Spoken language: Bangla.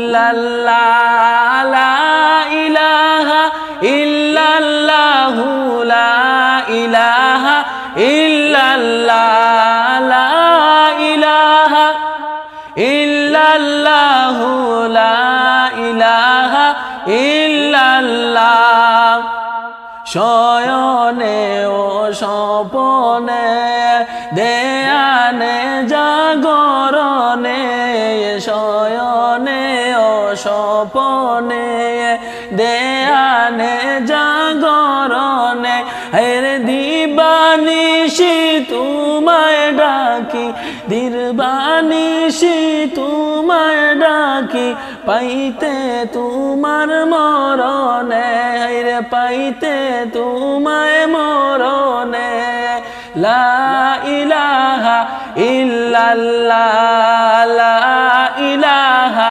ইল্লাল্লাহ লা ইলাহা ইল্লাল্লাহু লা ইলাহা ইল্লাল্লাহ লা ইলাহা ইল্লাল্লাহু লা ইলাহা ইল্লাল্লাহ শয়নে ও স্বপনে দেয়ানে জাগরণে শয়নে ও স্বপনে দেয়ানে জাগরণে হেরে দিবানিশি তোমায় ডাকি দিবানিশি তোমায় ডাকি পাইতে তোমার মরণে হেরে পাইতে তোমায় মরণে লা ইলাহা ইল্লাল্লাহ লা